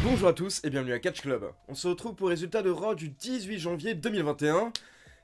Bonjour à tous et bienvenue à Catch Club. On se retrouve pour le résultat de Raw du 18 janvier 2021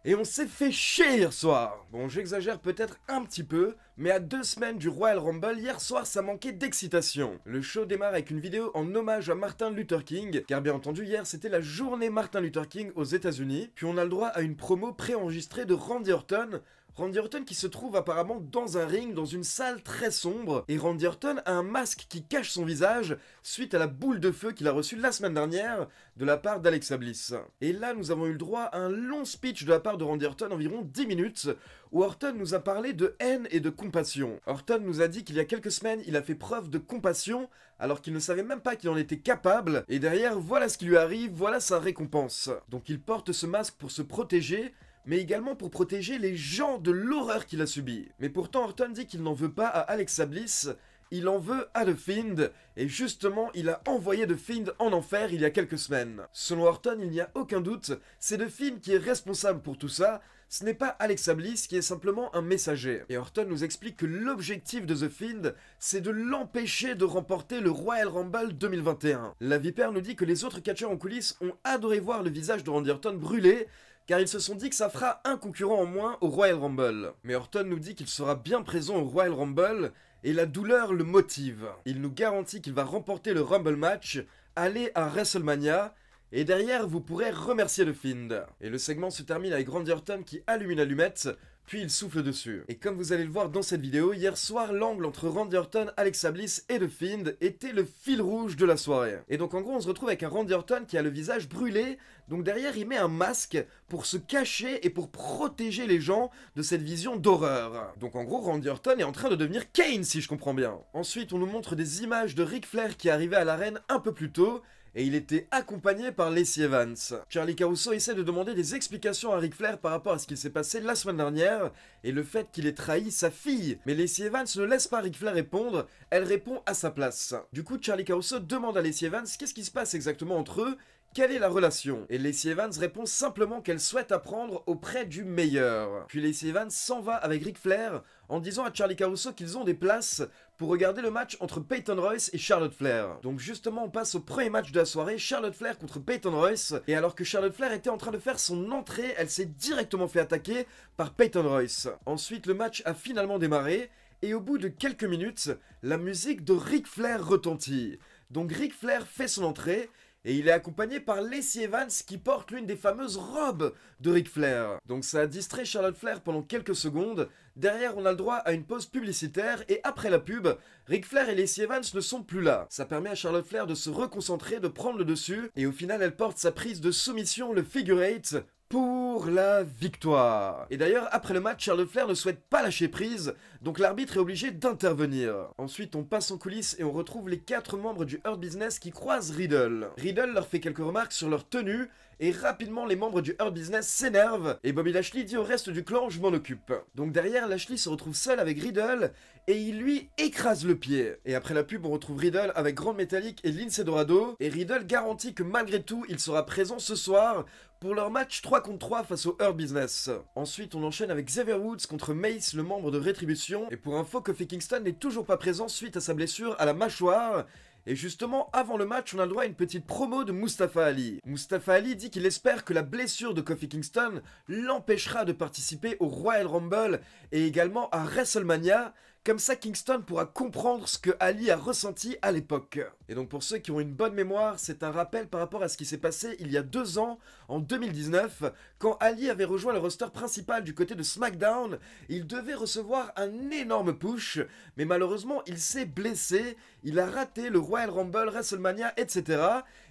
et on s'est fait chier hier soir. Bon, j'exagère peut-être un petit peu, mais à 2 semaines du Royal Rumble, hier soir ça manquait d'excitation. Le show démarre avec une vidéo en hommage à Martin Luther King, car bien entendu hier c'était la journée Martin Luther King aux États-Unis. Puis on a le droit à une promo préenregistrée de Randy Orton. Randy Orton qui se trouve apparemment dans un ring, dans une salle très sombre, et Randy Orton a un masque qui cache son visage suite à la boule de feu qu'il a reçue la semaine dernière de la part d'Alexa Bliss. Et là nous avons eu le droit à un long speech de la part de Randy Orton, environ 10 minutes, où Orton nous a parlé de haine et de compassion. Orton nous a dit qu'il y a quelques semaines il a fait preuve de compassion alors qu'il ne savait même pas qu'il en était capable, et derrière voilà ce qui lui arrive, voilà sa récompense. Donc il porte ce masque pour se protéger, mais également pour protéger les gens de l'horreur qu'il a subie. Mais pourtant Orton dit qu'il n'en veut pas à Alexa Bliss, il en veut à The Fiend, et justement il a envoyé The Fiend en enfer il y a quelques semaines. Selon Orton, il n'y a aucun doute, c'est The Fiend qui est responsable pour tout ça, ce n'est pas Alexa Bliss qui est simplement un messager. Et Orton nous explique que l'objectif de The Fiend, c'est de l'empêcher de remporter le Royal Rumble 2021. La Vipère nous dit que les autres catcheurs en coulisses ont adoré voir le visage de Randy Orton brûler, car ils se sont dit que ça fera un concurrent en moins au Royal Rumble. Mais Orton nous dit qu'il sera bien présent au Royal Rumble, et la douleur le motive. Il nous garantit qu'il va remporter le Rumble match, aller à WrestleMania, et derrière vous pourrez remercier The Fiend. Et le segment se termine avec Randy Orton qui allume une allumette, puis il souffle dessus. Et comme vous allez le voir dans cette vidéo, hier soir, l'angle entre Randy Orton, Alexa Bliss et The Fiend était le fil rouge de la soirée. Et donc en gros, on se retrouve avec un Randy Orton qui a le visage brûlé, donc derrière il met un masque pour se cacher et pour protéger les gens de cette vision d'horreur. Donc en gros, Randy Orton est en train de devenir Kane si je comprends bien. Ensuite, on nous montre des images de Ric Flair qui arrivait à l'arène un peu plus tôt, et il était accompagné par Lacey Evans. Charlie Caruso essaie de demander des explications à Ric Flair par rapport à ce qu'il s'est passé la semaine dernière et le fait qu'il ait trahi sa fille. Mais Lacey Evans ne laisse pas Ric Flair répondre, elle répond à sa place. Du coup, Charlie Caruso demande à Lacey Evans qu'est-ce qui se passe exactement entre eux. Quelle est la relation? Et Lacey Evans répond simplement qu'elle souhaite apprendre auprès du meilleur. Puis Lacey Evans s'en va avec Ric Flair en disant à Charlie Caruso qu'ils ont des places pour regarder le match entre Peyton Royce et Charlotte Flair. Donc justement on passe au premier match de la soirée, Charlotte Flair contre Peyton Royce, et alors que Charlotte Flair était en train de faire son entrée, elle s'est directement fait attaquer par Peyton Royce. Ensuite le match a finalement démarré, et au bout de quelques minutes, la musique de Ric Flair retentit. Donc Ric Flair fait son entrée, et il est accompagné par Lacey Evans qui porte l'une des fameuses robes de Ric Flair. Donc ça a distrait Charlotte Flair pendant quelques secondes. Derrière, on a le droit à une pause publicitaire et après la pub, Ric Flair et Lacey Evans ne sont plus là. Ça permet à Charlotte Flair de se reconcentrer, de prendre le dessus. Et au final, elle porte sa prise de soumission, le figure 8, pour la victoire. Et d'ailleurs, après le match, Charlotte Flair ne souhaite pas lâcher prise, donc l'arbitre est obligé d'intervenir. Ensuite, on passe en coulisses et on retrouve les 4 membres du Hurt Business qui croisent Riddle. Riddle leur fait quelques remarques sur leur tenue, et rapidement les membres du Hurt Business s'énervent, et Bobby Lashley dit au reste du clan « je m'en occupe ». Donc derrière, Lashley se retrouve seul avec Riddle, et il lui écrase le pied. Et après la pub, on retrouve Riddle avec Grand Metalik et Lince Dorado, et Riddle garantit que malgré tout, il sera présent ce soir pour leur match 3 contre 3 face au Hurt Business. Ensuite, on enchaîne avec Xavier Woods contre Mace, le membre de Rétribution, et pour info, Kofi Kingston n'est toujours pas présent suite à sa blessure à la mâchoire. Et justement, avant le match, on a le droit à une petite promo de Mustafa Ali. Mustafa Ali dit qu'il espère que la blessure de Kofi Kingston l'empêchera de participer au Royal Rumble et également à WrestleMania. Comme ça, Kingston pourra comprendre ce que Ali a ressenti à l'époque. Et donc pour ceux qui ont une bonne mémoire, c'est un rappel par rapport à ce qui s'est passé il y a 2 ans, en 2019, quand Ali avait rejoint le roster principal du côté de SmackDown. Il devait recevoir un énorme push, mais malheureusement il s'est blessé, il a raté le Royal Rumble, WrestleMania, etc.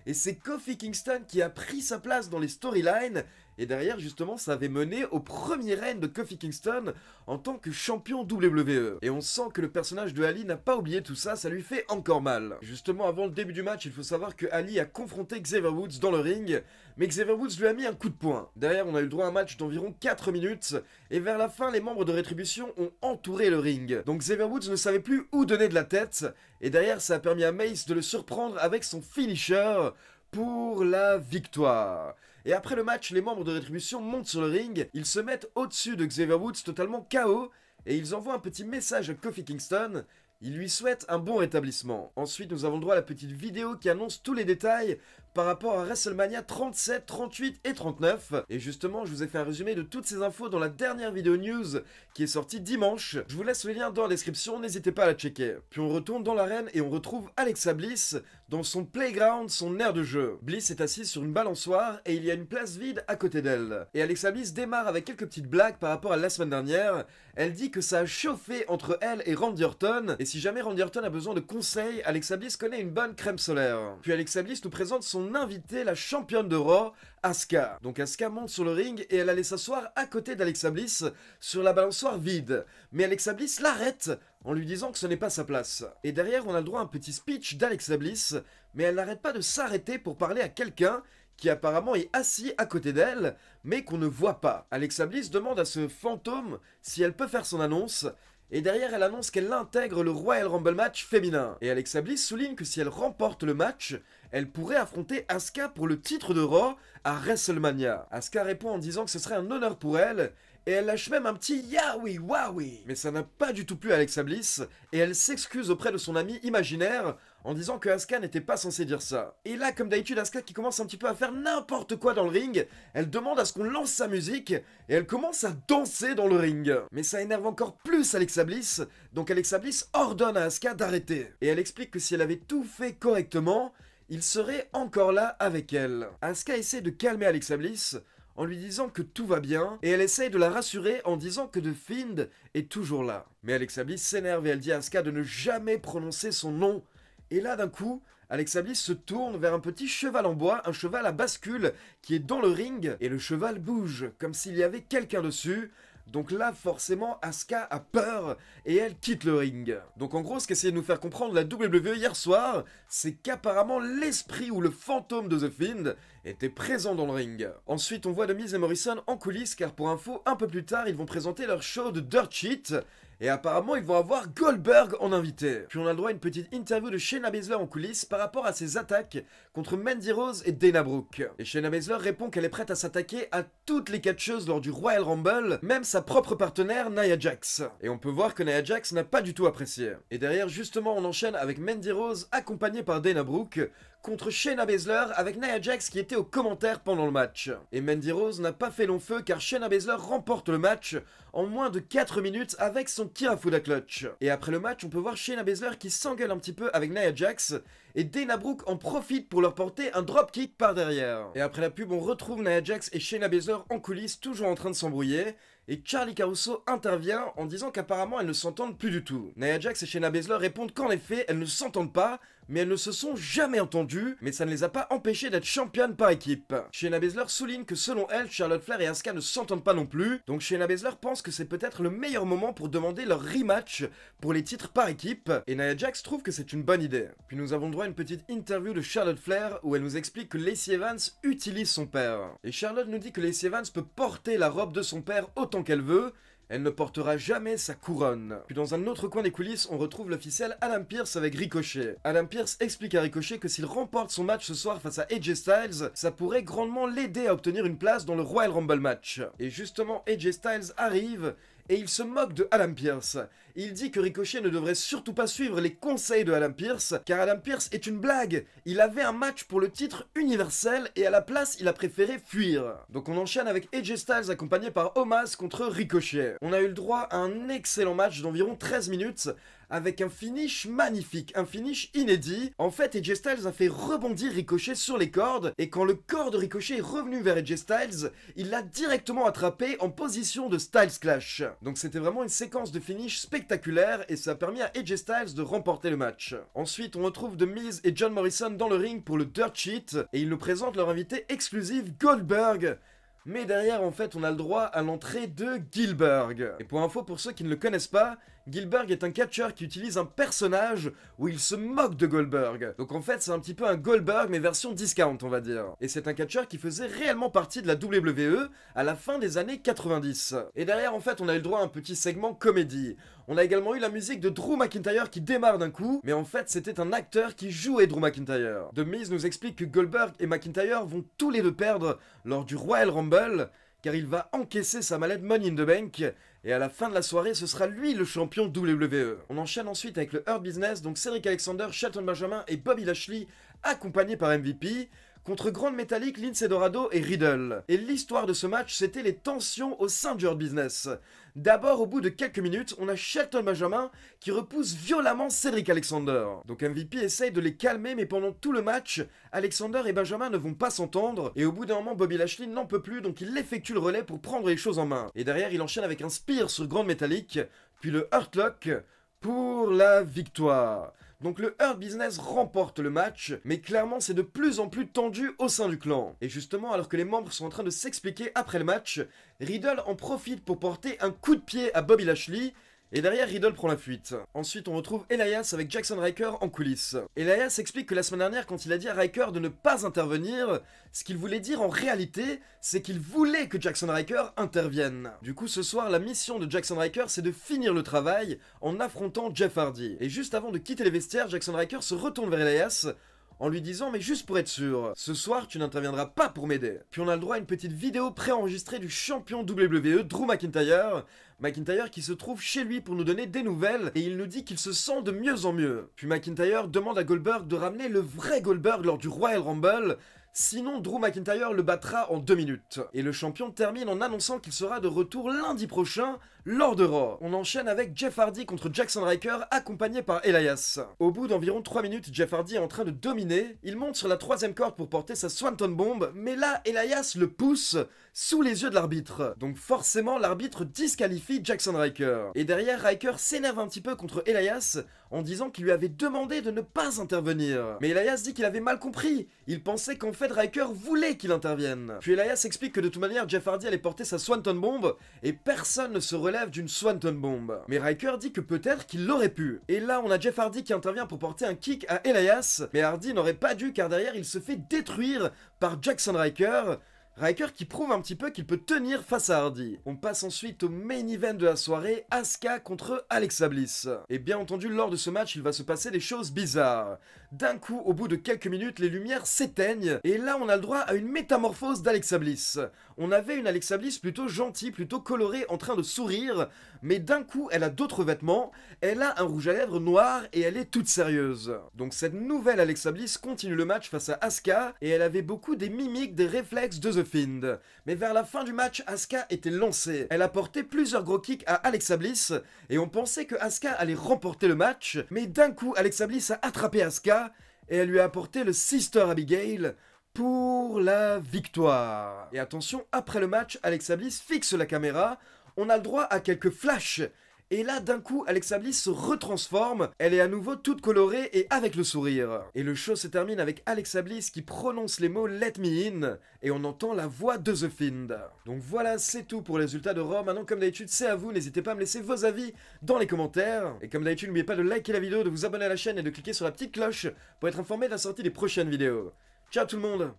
Et c'est Kofi Kingston qui a pris sa place dans les storylines. Et derrière, justement, ça avait mené au premier règne de Kofi Kingston en tant que champion WWE. Et on sent que le personnage de Ali n'a pas oublié tout ça, ça lui fait encore mal. Justement, avant le début du match, il faut savoir que Ali a confronté Xavier Woods dans le ring, mais Xavier Woods lui a mis un coup de poing. Derrière, on a eu le droit à un match d'environ 4 minutes, et vers la fin, les membres de Rétribution ont entouré le ring. Donc Xavier Woods ne savait plus où donner de la tête, et derrière, ça a permis à Mace de le surprendre avec son finisher pour la victoire. Et après le match, les membres de Rétribution montent sur le ring, ils se mettent au-dessus de Xavier Woods totalement KO, et ils envoient un petit message à Kofi Kingston Il lui souhaite un bon rétablissement. Ensuite, nous avons le droit à la petite vidéo qui annonce tous les détails par rapport à WrestleMania 37, 38 et 39. Et justement, je vous ai fait un résumé de toutes ces infos dans la dernière vidéo news qui est sortie dimanche. Je vous laisse le lien dans la description, n'hésitez pas à la checker. Puis on retourne dans l'arène et on retrouve Alexa Bliss dans son playground, son aire de jeu. Bliss est assise sur une balançoire et il y a une place vide à côté d'elle. Et Alexa Bliss démarre avec quelques petites blagues par rapport à la semaine dernière. Elle dit que ça a chauffé entre elle et Randy Orton. Et si jamais Randy Orton a besoin de conseils, Alexa Bliss connaît une bonne crème solaire. Puis Alexa Bliss nous présente son invitée, la championne de Raw, Asuka. Donc Asuka monte sur le ring et elle allait s'asseoir à côté d'Alexa Bliss sur la balançoire vide. Mais Alexa Bliss l'arrête en lui disant que ce n'est pas sa place. Et derrière on a le droit à un petit speech d'Alexa Bliss, mais elle n'arrête pas de s'arrêter pour parler à quelqu'un qui apparemment est assis à côté d'elle, mais qu'on ne voit pas. Alexa Bliss demande à ce fantôme si elle peut faire son annonce, et derrière elle annonce qu'elle intègre le Royal Rumble match féminin. Et Alexa Bliss souligne que si elle remporte le match, elle pourrait affronter Asuka pour le titre de Raw à WrestleMania. Asuka répond en disant que ce serait un honneur pour elle, et elle lâche même un petit yaoui waoui. Mais ça n'a pas du tout plu à Alexa Bliss, et elle s'excuse auprès de son ami imaginaire en disant que Asuka n'était pas censée dire ça. Et là, comme d'habitude, Asuka qui commence un petit peu à faire n'importe quoi dans le ring, elle demande à ce qu'on lance sa musique, et elle commence à danser dans le ring. Mais ça énerve encore plus Alexa Bliss, donc Alexa Bliss ordonne à Asuka d'arrêter. Et elle explique que si elle avait tout fait correctement, il serait encore là avec elle. Asuka essaie de calmer Alexa Bliss en lui disant que tout va bien, et elle essaye de la rassurer en disant que The Fiend est toujours là. Mais Alexa Bliss s'énerve et elle dit à Asuka de ne jamais prononcer son nom. Et là d'un coup, Alexa Bliss se tourne vers un petit cheval en bois, un cheval à bascule qui est dans le ring, et le cheval bouge, comme s'il y avait quelqu'un dessus. Donc là, forcément, Asuka a peur et elle quitte le ring. Donc en gros, ce qu'essayait de nous faire comprendre la WWE hier soir, c'est qu'apparemment l'esprit ou le fantôme de The Fiend était présent dans le ring. Ensuite, on voit The Miz et Morrison en coulisses, car pour info, un peu plus tard, ils vont présenter leur show de Dirt Sheet. Et apparemment, ils vont avoir Goldberg en invité. Puis on a le droit à une petite interview de Shayna Baszler en coulisses par rapport à ses attaques contre Mandy Rose et Dana Brooke. Et Shayna Baszler répond qu'elle est prête à s'attaquer à toutes les catcheuses lors du Royal Rumble, même sa propre partenaire Nia Jax. Et on peut voir que Nia Jax n'a pas du tout apprécié. Et derrière, justement, on enchaîne avec Mandy Rose accompagnée par Dana Brooke contre Shayna Baszler avec Nia Jax qui était aux commentaires pendant le match. Et Mandy Rose n'a pas fait long feu car Shayna Baszler remporte le match en moins de 4 minutes avec son Kirifuda Clutch. Et après le match, on peut voir Shayna Baszler qui s'engueule un petit peu avec Nia Jax et Dana Brooke en profite pour leur porter un dropkick par derrière. Et après la pub, on retrouve Nia Jax et Shayna Baszler en coulisses toujours en train de s'embrouiller. Et Charly Caruso intervient en disant qu'apparemment elles ne s'entendent plus du tout. Nia Jax et Shayna Baszler répondent qu'en effet elles ne s'entendent pas, mais elles ne se sont jamais entendues, mais ça ne les a pas empêchées d'être championnes par équipe. Shayna Baszler souligne que selon elle, Charlotte Flair et Asuka ne s'entendent pas non plus, donc Shayna Baszler pense que c'est peut-être le meilleur moment pour demander leur rematch pour les titres par équipe, et Nia Jax trouve que c'est une bonne idée. Puis nous avons droit à une petite interview de Charlotte Flair où elle nous explique que Lacey Evans utilise son père. Et Charlotte nous dit que Lacey Evans peut porter la robe de son père autant qu'elle veut, elle ne portera jamais sa couronne. Puis dans un autre coin des coulisses, on retrouve l'officiel Adam Pearce avec Ricochet. Adam Pearce explique à Ricochet que s'il remporte son match ce soir face à AJ Styles, ça pourrait grandement l'aider à obtenir une place dans le Royal Rumble match. Et justement, AJ Styles arrive et il se moque de Adam Pearce. Il dit que Ricochet ne devrait surtout pas suivre les conseils de Adam Pearce, car Adam Pearce est une blague. Il avait un match pour le titre universel et à la place, il a préféré fuir. Donc on enchaîne avec AJ Styles accompagné par Omos contre Ricochet. On a eu le droit à un excellent match d'environ 13 minutes, avec un finish magnifique, un finish inédit. En fait, AJ Styles a fait rebondir Ricochet sur les cordes, et quand le corps de Ricochet est revenu vers AJ Styles, il l'a directement attrapé en position de Styles Clash. Donc c'était vraiment une séquence de finish spectaculaire, et ça a permis à AJ Styles de remporter le match. Ensuite, on retrouve The Miz et John Morrison dans le ring pour le Dirt Sheet, et ils nous présentent leur invité exclusif Goldberg. Mais derrière, en fait, on a le droit à l'entrée de Gillberg. Et pour info, pour ceux qui ne le connaissent pas, Gillberg est un catcheur qui utilise un personnage où il se moque de Goldberg. Donc en fait, c'est un petit peu un Goldberg, mais version discount, on va dire. Et c'est un catcheur qui faisait réellement partie de la WWE à la fin des années 90. Et derrière, en fait, on a eu le droit à un petit segment comédie. On a également eu la musique de Drew McIntyre qui démarre d'un coup, mais en fait, c'était un acteur qui jouait Drew McIntyre. The Miz nous explique que Goldberg et McIntyre vont tous les deux perdre lors du Royal Rumble, car il va encaisser sa mallette Money in the Bank, et à la fin de la soirée, ce sera lui le champion WWE. On enchaîne ensuite avec le Hurt Business, donc Cedric Alexander, Shelton Benjamin et Bobby Lashley, accompagnés par MVP, contre Grand Metalik, Lince Dorado et Riddle. Et l'histoire de ce match, c'était les tensions au sein du Hurt Business. D'abord, au bout de quelques minutes, on a Shelton Benjamin qui repousse violemment Cedric Alexander. Donc MVP essaye de les calmer, mais pendant tout le match, Alexander et Benjamin ne vont pas s'entendre, et au bout d'un moment, Bobby Lashley n'en peut plus, donc il effectue le relais pour prendre les choses en main. Et derrière, il enchaîne avec un spear sur Grand Metalik, puis le Hurt Lock pour la victoire. Donc le Hurt Business remporte le match, mais clairement c'est de plus en plus tendu au sein du clan. Et justement, alors que les membres sont en train de s'expliquer après le match, Riddle en profite pour porter un coup de pied à Bobby Lashley, et derrière Riddle prend la fuite. Ensuite on retrouve Elias avec Jackson Ryker en coulisses. Elias explique que la semaine dernière quand il a dit à Ryker de ne pas intervenir, ce qu'il voulait dire en réalité, c'est qu'il voulait que Jackson Ryker intervienne. Du coup ce soir la mission de Jackson Ryker c'est de finir le travail en affrontant Jeff Hardy. Et juste avant de quitter les vestiaires, Jackson Ryker se retourne vers Elias en lui disant mais juste pour être sûr, ce soir tu n'interviendras pas pour m'aider. Puis on a le droit à une petite vidéo préenregistrée du champion WWE Drew McIntyre qui se trouve chez lui pour nous donner des nouvelles et il nous dit qu'il se sent de mieux en mieux. Puis McIntyre demande à Goldberg de ramener le vrai Goldberg lors du Royal Rumble, sinon Drew McIntyre le battra en 2 minutes. Et le champion termine en annonçant qu'il sera de retour lundi prochain lors de Raw. On enchaîne avec Jeff Hardy contre Jackson Ryker accompagné par Elias. Au bout d'environ 3 minutes, Jeff Hardy est en train de dominer, il monte sur la 3ème corde pour porter sa Swanton Bomb, mais là Elias le pousse sous les yeux de l'arbitre. Donc forcément l'arbitre disqualifie Jackson Ryker. Et derrière Ryker s'énerve un petit peu contre Elias en disant qu'il lui avait demandé de ne pas intervenir. Mais Elias dit qu'il avait mal compris, il pensait qu'en fait Ryker voulait qu'il intervienne. Puis Elias explique que de toute manière Jeff Hardy allait porter sa Swanton Bomb et personne ne se relève d'une Swanton Bomb. Mais Ryker dit que peut-être qu'il l'aurait pu. Et là on a Jeff Hardy qui intervient pour porter un kick à Elias, mais Hardy n'aurait pas dû car derrière il se fait détruire par Jackson Ryker qui prouve un petit peu qu'il peut tenir face à Hardy. On passe ensuite au main event de la soirée, Asuka contre Alexa Bliss. Et bien entendu, lors de ce match, il va se passer des choses bizarres. D'un coup, au bout de quelques minutes, les lumières s'éteignent, et là on a le droit à une métamorphose d'Alexa Bliss. On avait une Alexa Bliss plutôt gentille, plutôt colorée, en train de sourire, mais d'un coup, elle a d'autres vêtements, elle a un rouge à lèvres noir, et elle est toute sérieuse. Donc cette nouvelle Alexa Bliss continue le match face à Asuka, et elle avait beaucoup des mimiques, des réflexes de The Fiend. Mais vers la fin du match, Asuka était lancée. Elle a porté plusieurs gros kicks à Alexa Bliss, et on pensait que Asuka allait remporter le match, mais d'un coup, Alexa Bliss a attrapé Asuka, et elle lui a apporté le Sister Abigail pour la victoire. Et attention, après le match, Alexa Bliss fixe la caméra, on a le droit à quelques flashs. Et là, d'un coup, Alexa Bliss se retransforme, elle est à nouveau toute colorée et avec le sourire. Et le show se termine avec Alexa Bliss qui prononce les mots « Let me in » et on entend la voix de The Fiend. Donc voilà, c'est tout pour les résultats de Raw. Maintenant, comme d'habitude, c'est à vous, n'hésitez pas à me laisser vos avis dans les commentaires. Et comme d'habitude, n'oubliez pas de liker la vidéo, de vous abonner à la chaîne et de cliquer sur la petite cloche pour être informé de la sortie des prochaines vidéos. Ciao tout le monde!